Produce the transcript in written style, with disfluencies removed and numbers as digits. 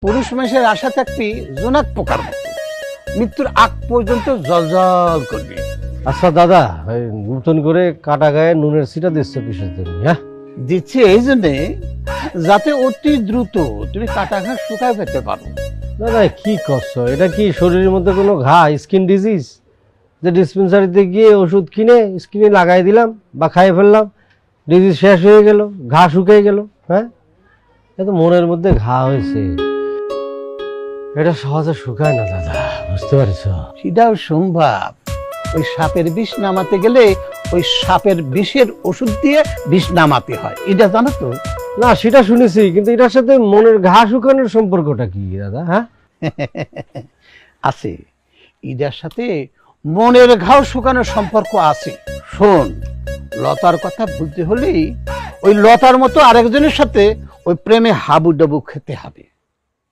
পুরুষ মানুষের আশা থাকবি জোনাক পোকার মতো, মৃত্যুর আগ পর্যন্ত জলজল করবি। আচ্ছা দাদা, নতুন করে কাটা গায়ে নুনের সিটা দিচ্ছ কিসের জন্য? হ্যাঁ, দিচ্ছে এই জন্যে যাতে অতি দ্রুত তুমি কাটা ঘা শুকায় ফেলতে পারো। দাদা কি করছো? এটা কি শরীরের মধ্যে কোনো ঘা, স্কিন ডিজিজ, যে ডিসপেন্সারিতে গিয়ে ওষুধ কিনে স্কিনে লাগাই দিলাম বা খাইয়ে ফেললাম, ডিজিজ শেষ হয়ে গেল, ঘা শুকিয়ে গেল? হ্যাঁ, এটা মনের মধ্যে ঘা হয়েছে, এটা সহজে শুকায় না দাদা, বুঝতে পারছো? সেটাও সম্ভব। ওই সাপের বিষ নামাতে গেলে ওই সাপের বিষের ওষুধ দিয়ে বিষ নামাতে হয়, এটা জানো তো? না, সেটা শুনেছি, কিন্তু এটার সাথে মনের ঘা শুকানোর সম্পর্কটা কি দাদা? হ্যাঁ, আছে, এটার সাথে মনের ঘাও শুকানোর সম্পর্ক আছে। শোন, লতার কথা বলতে হলেই ওই লতার মতো আরেকজনের সাথে ওই প্রেমে হাবুডাবু খেতে হবে।